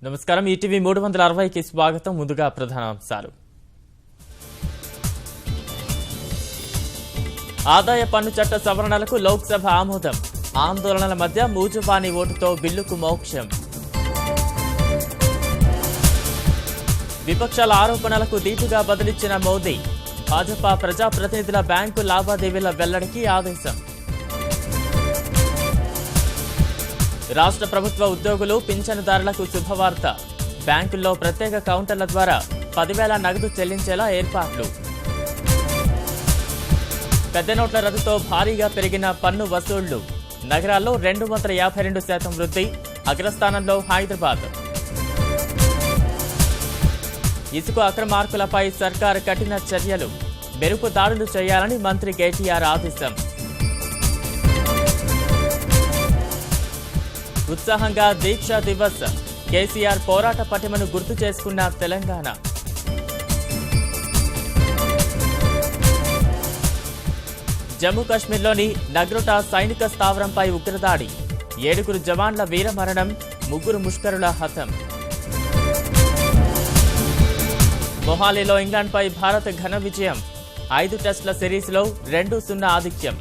నమస్కారం ఈటీవీ 360కి స్వాగతం. ముందుగా ప్రధానాంశాలు. ఆదాయ పన్ను చట్ట సవరణలకు లోక్సభ ఆమోదం. ఆందోళనల మధ్య మూజుబానీ ఓటుతో బిల్లుకు మోక్షం. విపక్షాల ఆరోపణలకు ధీటుగా బదులిచ్చిన మోదీ. భాజపా ప్రజాప్రతినిధుల బ్యాంకు లావాదేవీల వెల్లడికి ఆదేశం. రాష్ట్ర ప్రభుత్వ ఉద్యోగులు పింఛనుదారులకు శుభవార్త. బ్యాంకుల్లో ప్రత్యేక కౌంటర్ల ద్వారా 10,000 నగదు చెల్లించేలా ఏర్పాట్లు. పెద్ద నోట్ల రద్దుతో భారీగా పెరిగిన పన్ను వసూళ్లు. నగరాల్లో 252% వృద్ధి. అగ్రస్థానంలో హైదరాబాద్. ఇసుక అక్రమార్కులపై సర్కారు కఠిన చర్యలు. మెరుపు దాడులు చేయాలని మంత్రి కేటీఆర్ ఆదేశం. ఉత్సాహంగా దీక్షా దివస్. కేసీఆర్ పోరాట పటిమను గుర్తు చేసుకున్న తెలంగాణ. జమ్మూ కాశ్మీర్లోని నగ్రోటా సైనిక స్థావరంపై ఉగ్రదాడి. 7 జవాన్ల వీరమరణం, 3 ముష్కరుల హతం. మొహాలీలో ఇంగ్లాండ్పై భారత్ ఘన విజయం. 5 టెస్టుల సిరీస్లో 2-0 ఆధిక్యం.